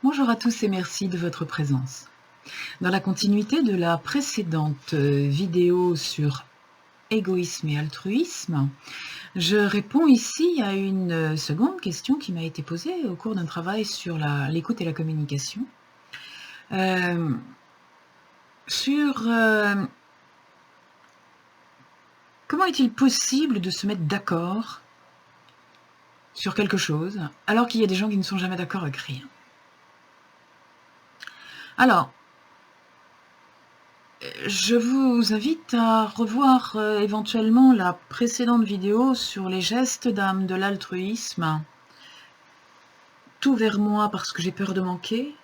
Bonjour à tous et merci de votre présence. Dans la continuité de la précédente vidéo sur égoïsme et altruisme, je réponds ici à une seconde question qui m'a été posée au cours d'un travail sur l'écoute et la communication. Comment est-il possible de se mettre d'accord sur quelque chose alors qu'il y a des gens qui ne sont jamais d'accord avec rien? Alors, je vous invite à revoir éventuellement la précédente vidéo sur les gestes d'âme de l'altruisme. Tout vers moi parce que j'ai peur de manquer,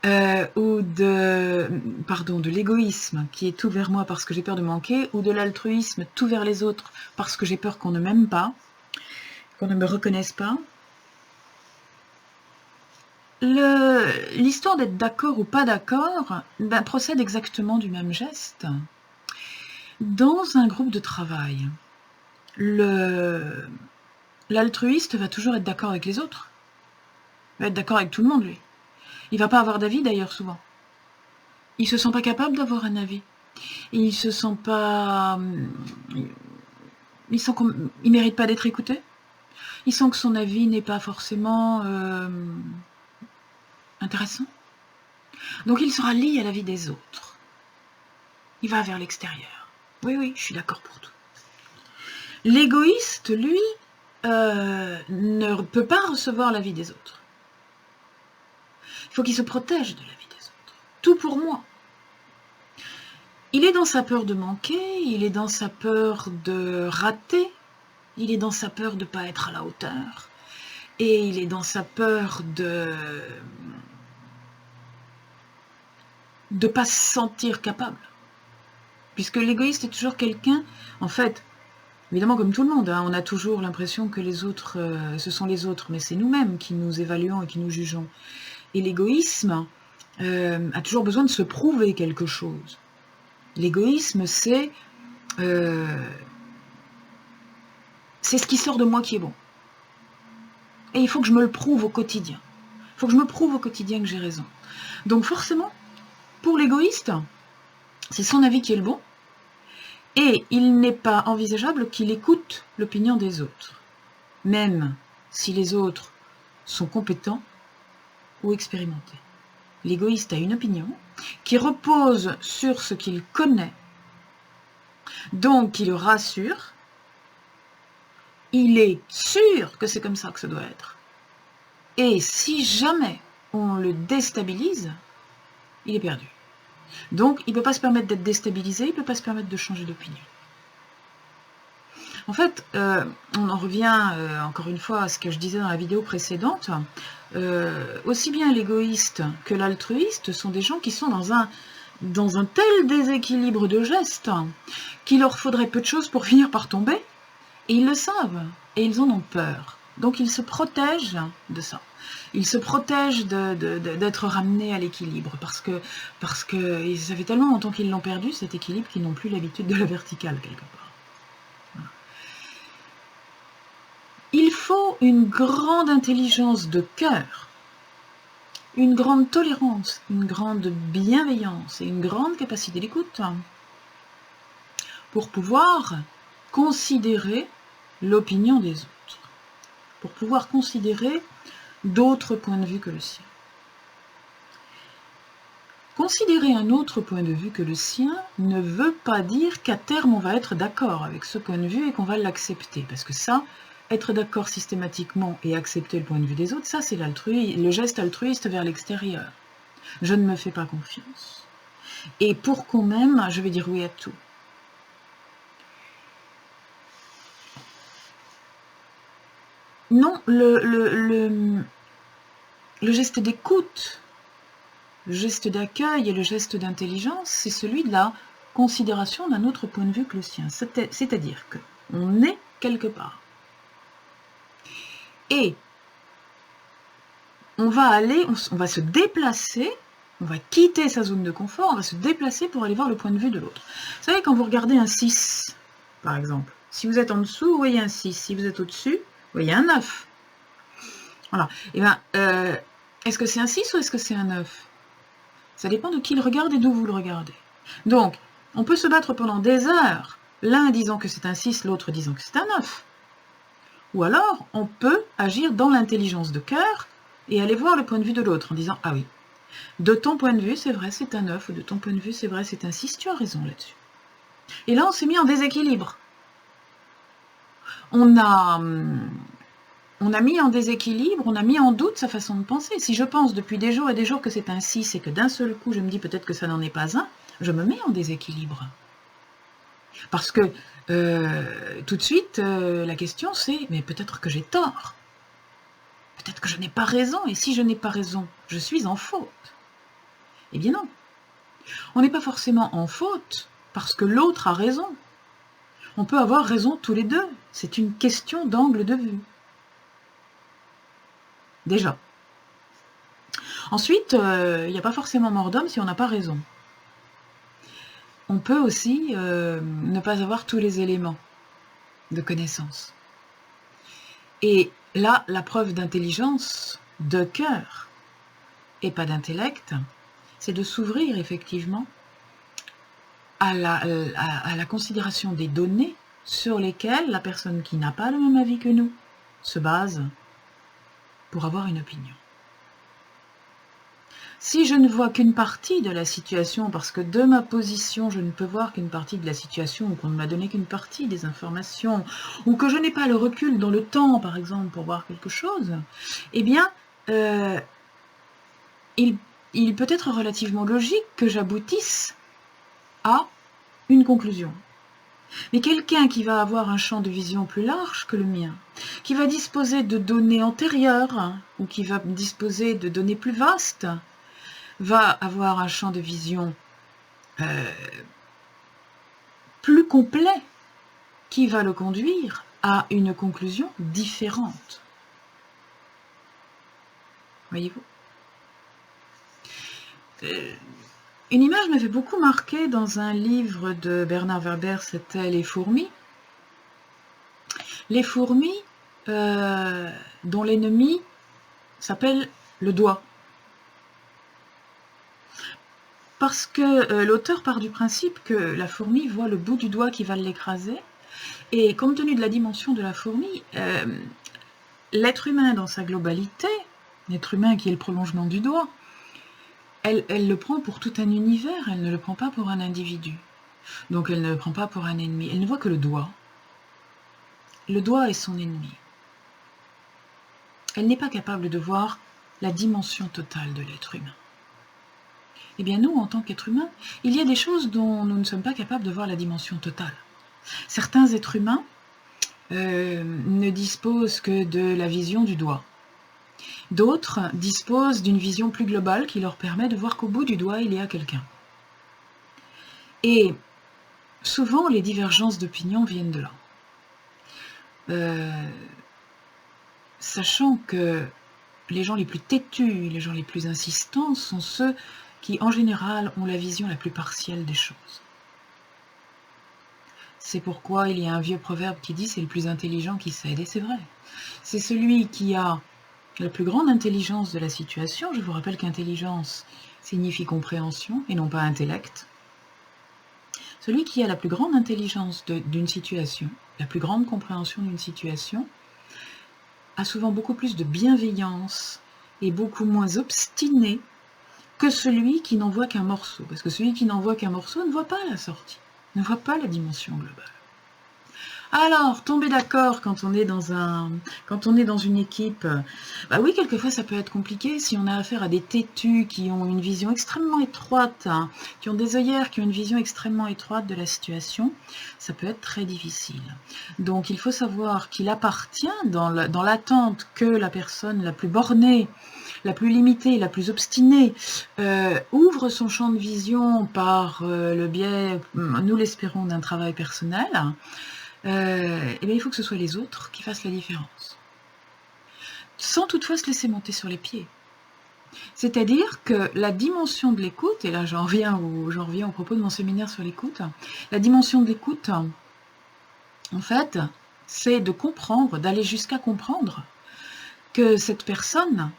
ou de l'égoïsme qui est tout vers moi parce que j'ai peur de manquer, ou de l'altruisme tout vers les autres parce que j'ai peur qu'on ne m'aime pas, qu'on ne me reconnaisse pas. L'histoire d'être d'accord ou pas d'accord procède exactement du même geste. Dans un groupe de travail, l'altruiste va toujours être d'accord avec les autres. Il va être d'accord avec tout le monde, lui. Il va pas avoir d'avis, d'ailleurs, souvent. Il se sent pas capable d'avoir un avis. Il se sent pas... Il sent qu'il mérite pas d'être écouté. Il sent que son avis n'est pas forcément intéressant. Donc il se rallie à l'avis des autres. Il va vers l'extérieur. Oui, je suis d'accord pour tout. L'égoïste, lui, ne peut pas recevoir l'avis des autres. Il faut qu'il se protège de l'avis des autres. Tout pour moi. Il est dans sa peur de manquer, il est dans sa peur de rater, il est dans sa peur de ne pas être à la hauteur, et il est dans sa peur de ne pas se sentir capable. Puisque l'égoïste est toujours quelqu'un, en fait, évidemment comme tout le monde, on a toujours l'impression que les autres, ce sont les autres, mais c'est nous-mêmes qui nous évaluons et qui nous jugeons. Et l'égoïsme a toujours besoin de se prouver quelque chose. L'égoïsme, c'est ce qui sort de moi qui est bon. Et il faut que je me le prouve au quotidien. Il faut que je me prouve au quotidien que j'ai raison. Donc forcément, pour l'égoïste, c'est son avis qui est le bon. Et il n'est pas envisageable qu'il écoute l'opinion des autres. Même si les autres sont compétents ou expérimentés. L'égoïste a une opinion qui repose sur ce qu'il connaît, donc qui le rassure. Il est sûr que c'est comme ça que ça doit être. Et si jamais on le déstabilise, il est perdu. Donc, il ne peut pas se permettre d'être déstabilisé, il ne peut pas se permettre de changer d'opinion. En fait, on en revient encore une fois à ce que je disais dans la vidéo précédente. Aussi bien l'égoïste que l'altruiste sont des gens qui sont dans un tel déséquilibre de gestes qu'il leur faudrait peu de choses pour finir par tomber. Et ils le savent, et ils en ont peur. Donc ils se protègent de ça. Ils se protègent d'être ramenés à l'équilibre, parce que ça fait tellement longtemps qu'ils l'ont perdu, cet équilibre, qu'ils n'ont plus l'habitude de la verticale, quelque part. Voilà. Il faut une grande intelligence de cœur, une grande tolérance, une grande bienveillance et une grande capacité d'écoute pour pouvoir considérer l'opinion des autres, pour pouvoir considérer d'autres points de vue que le sien. Considérer un autre point de vue que le sien ne veut pas dire qu'à terme on va être d'accord avec ce point de vue et qu'on va l'accepter, parce que ça, être d'accord systématiquement et accepter le point de vue des autres, ça c'est le geste altruiste vers l'extérieur. Je ne me fais pas confiance. Et pour qu'on m'aime, je vais dire oui à tout. Non, le geste d'écoute, le geste d'accueil et le geste d'intelligence, c'est celui de la considération d'un autre point de vue que le sien. C'est-à-dire qu'on est quelque part. Et on va se déplacer, on va quitter sa zone de confort, on va se déplacer pour aller voir le point de vue de l'autre. Vous savez, quand vous regardez un 6, par exemple, si vous êtes en dessous, vous voyez un 6. Si vous êtes au-dessus, vous voyez un 9. Voilà. Et bien, Est-ce que c'est un 6 ou est-ce que c'est un 9? Ça dépend de qui le regarde et d'où vous le regardez. Donc, on peut se battre pendant des heures, l'un disant que c'est un 6, l'autre disant que c'est un 9. Ou alors, on peut agir dans l'intelligence de cœur et aller voir le point de vue de l'autre en disant « Ah oui, de ton point de vue, c'est vrai, c'est un 9, ou de ton point de vue, c'est vrai, c'est un 6, tu as raison là-dessus. » Et là, on s'est mis en déséquilibre. On a mis en déséquilibre, on a mis en doute sa façon de penser. Si je pense depuis des jours et des jours que c'est un 6 et que d'un seul coup, je me dis peut-être que ça n'en est pas un, je me mets en déséquilibre. Parce que tout de suite, la question c'est, mais peut-être que j'ai tort. Peut-être que je n'ai pas raison. Et si je n'ai pas raison, je suis en faute. Eh bien non. On n'est pas forcément en faute parce que l'autre a raison. On peut avoir raison tous les deux. C'est une question d'angle de vue. Déjà. Ensuite, il n'y a pas forcément mort d'homme si on n'a pas raison. On peut aussi ne pas avoir tous les éléments de connaissance. Et là, la preuve d'intelligence, de cœur, et pas d'intellect, c'est de s'ouvrir effectivement à la considération des données sur lesquelles la personne qui n'a pas le même avis que nous se base pour avoir une opinion. Si je ne vois qu'une partie de la situation, parce que de ma position, je ne peux voir qu'une partie de la situation, ou qu'on ne m'a donné qu'une partie des informations, ou que je n'ai pas le recul dans le temps, par exemple, pour voir quelque chose, eh bien, il peut être relativement logique que j'aboutisse à une conclusion. Mais quelqu'un qui va avoir un champ de vision plus large que le mien, qui va disposer de données antérieures, ou qui va disposer de données plus vastes, va avoir un champ de vision plus complet qui va le conduire à une conclusion différente. Voyez-vous ? Une image m'avait beaucoup marqué dans un livre de Bernard Werber, c'était Les fourmis. Les fourmis dont l'ennemi s'appelle le doigt. Parce que l'auteur part du principe que la fourmi voit le bout du doigt qui va l'écraser. Et compte tenu de la dimension de la fourmi, l'être humain dans sa globalité, l'être humain qui est le prolongement du doigt, elle le prend pour tout un univers, elle ne le prend pas pour un individu. Donc elle ne le prend pas pour un ennemi, elle ne voit que le doigt. Le doigt est son ennemi. Elle n'est pas capable de voir la dimension totale de l'être humain. Eh bien nous, en tant qu'être humain, il y a des choses dont nous ne sommes pas capables de voir la dimension totale. Certains êtres humains ne disposent que de la vision du doigt. D'autres disposent d'une vision plus globale qui leur permet de voir qu'au bout du doigt, il y a quelqu'un. Et souvent, les divergences d'opinion viennent de là. Sachant que les gens les plus têtus, les gens les plus insistants sont ceux qui, en général, ont la vision la plus partielle des choses. C'est pourquoi il y a un vieux proverbe qui dit « c'est le plus intelligent qui cède », et c'est vrai. C'est celui qui a la plus grande intelligence de la situation. Je vous rappelle qu'intelligence signifie compréhension et non pas intellect. Celui qui a la plus grande intelligence d'une situation, la plus grande compréhension d'une situation, a souvent beaucoup plus de bienveillance et beaucoup moins obstiné que celui qui n'en voit qu'un morceau. Parce que celui qui n'en voit qu'un morceau ne voit pas la sortie, ne voit pas la dimension globale. Alors, tomber d'accord quand on est dans une équipe, bah oui, quelquefois ça peut être compliqué si on a affaire à des têtus qui ont une vision extrêmement étroite, hein, qui ont des œillères, qui ont une vision extrêmement étroite de la situation, ça peut être très difficile. Donc il faut savoir qu'il appartient dans l'attente que la personne la plus bornée, la plus limitée, la plus obstinée, ouvre son champ de vision par le biais, nous l'espérons, d'un travail personnel. Eh bien, il faut que ce soit les autres qui fassent la différence. Sans toutefois se laisser monter sur les pieds. C'est-à-dire que la dimension de l'écoute, et là j'en reviens au propos de mon séminaire sur l'écoute, la dimension de l'écoute, en fait, c'est de comprendre, d'aller jusqu'à comprendre que cette personne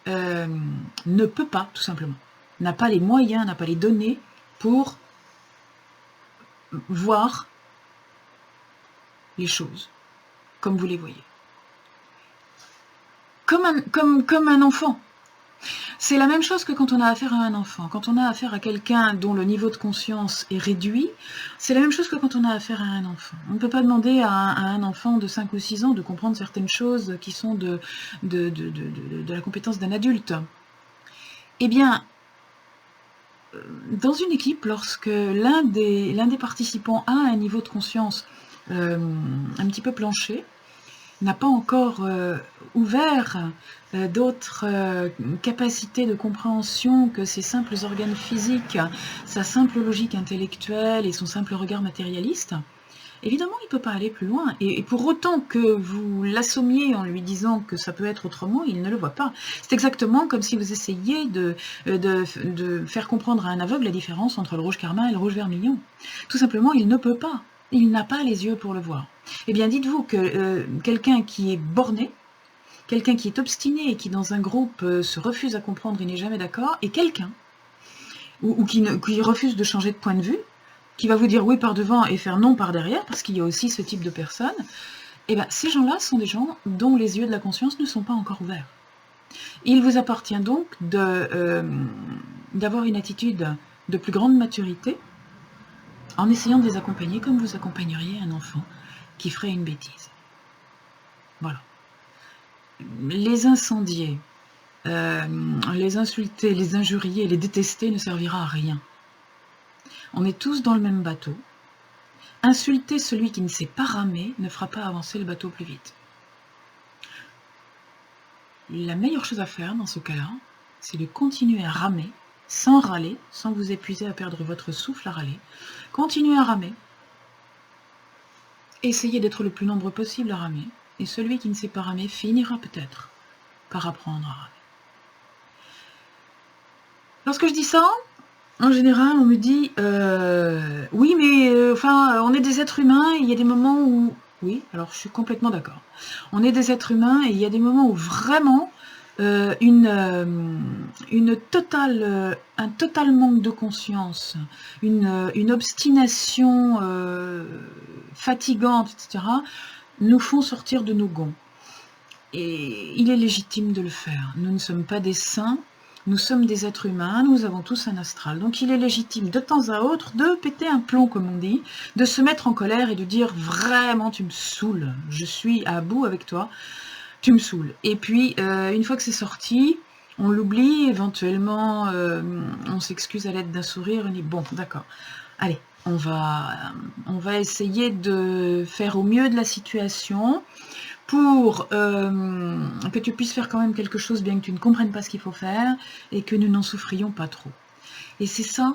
ne peut pas, tout simplement, n'a pas les moyens, n'a pas les données pour voir les choses comme vous les voyez. Comme un enfant. C'est la même chose que quand on a affaire à un enfant. Quand on a affaire à quelqu'un dont le niveau de conscience est réduit, c'est la même chose que quand on a affaire à un enfant. On ne peut pas demander à un enfant de 5 ou 6 ans de comprendre certaines choses qui sont de la compétence d'un adulte. Eh bien, dans une équipe, lorsque l'un des participants a un niveau de conscience un petit peu planché, n'a pas encore ouvert d'autres capacités de compréhension que ses simples organes physiques, sa simple logique intellectuelle et son simple regard matérialiste, évidemment, il ne peut pas aller plus loin. Et pour autant que vous l'assommiez en lui disant que ça peut être autrement, il ne le voit pas. C'est exactement comme si vous essayiez de faire comprendre à un aveugle la différence entre le rouge carmin et le rouge vermillon. Tout simplement, il ne peut pas. Il n'a pas les yeux pour le voir. Eh bien, dites-vous que quelqu'un qui est borné, quelqu'un qui est obstiné et qui dans un groupe se refuse à comprendre et n'est jamais d'accord, et quelqu'un ou qui refuse de changer de point de vue, qui va vous dire oui par devant et faire non par derrière, parce qu'il y a aussi ce type de personnes, et bien ces gens-là sont des gens dont les yeux de la conscience ne sont pas encore ouverts. Il vous appartient donc d'avoir une attitude de plus grande maturité en essayant de les accompagner comme vous accompagneriez un enfant qui ferait une bêtise. Voilà. Les incendier, les insulter, les injurier, les détester ne servira à rien. On est tous dans le même bateau. Insulter celui qui ne sait pas ramer ne fera pas avancer le bateau plus vite. La meilleure chose à faire dans ce cas-là, c'est de continuer à ramer, sans râler, sans vous épuiser à perdre votre souffle à râler. Continuez à ramer. Essayez d'être le plus nombreux possible à ramer. Et celui qui ne sait pas ramer finira peut-être par apprendre à ramer. Lorsque je dis ça, en général, on me dit oui, mais enfin, on est des êtres humains, et il y a des moments où... Oui, alors je suis complètement d'accord. On est des êtres humains et il y a des moments où vraiment un total manque de conscience, une obstination fatigante, etc., nous font sortir de nos gonds. Et il est légitime de le faire. Nous ne sommes pas des saints. Nous sommes des êtres humains, nous avons tous un astral. Donc il est légitime de temps à autre de péter un plomb, comme on dit, de se mettre en colère et de dire « Vraiment, tu me saoules, je suis à bout avec toi, tu me saoules ». Et puis, une fois que c'est sorti, on l'oublie, éventuellement, on s'excuse à l'aide d'un sourire, on dit « Bon, d'accord, allez, on va essayer de faire au mieux de la situation ». Pour que tu puisses faire quand même quelque chose bien que tu ne comprennes pas ce qu'il faut faire et que nous n'en souffrions pas trop. Et c'est ça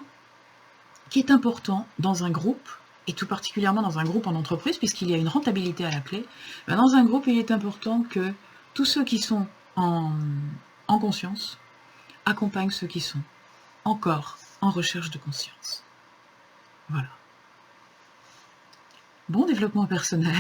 qui est important dans un groupe, et tout particulièrement dans un groupe en entreprise, puisqu'il y a une rentabilité à la clé. Dans un groupe, il est important que tous ceux qui sont en conscience accompagnent ceux qui sont encore en recherche de conscience. Voilà. Bon développement personnel.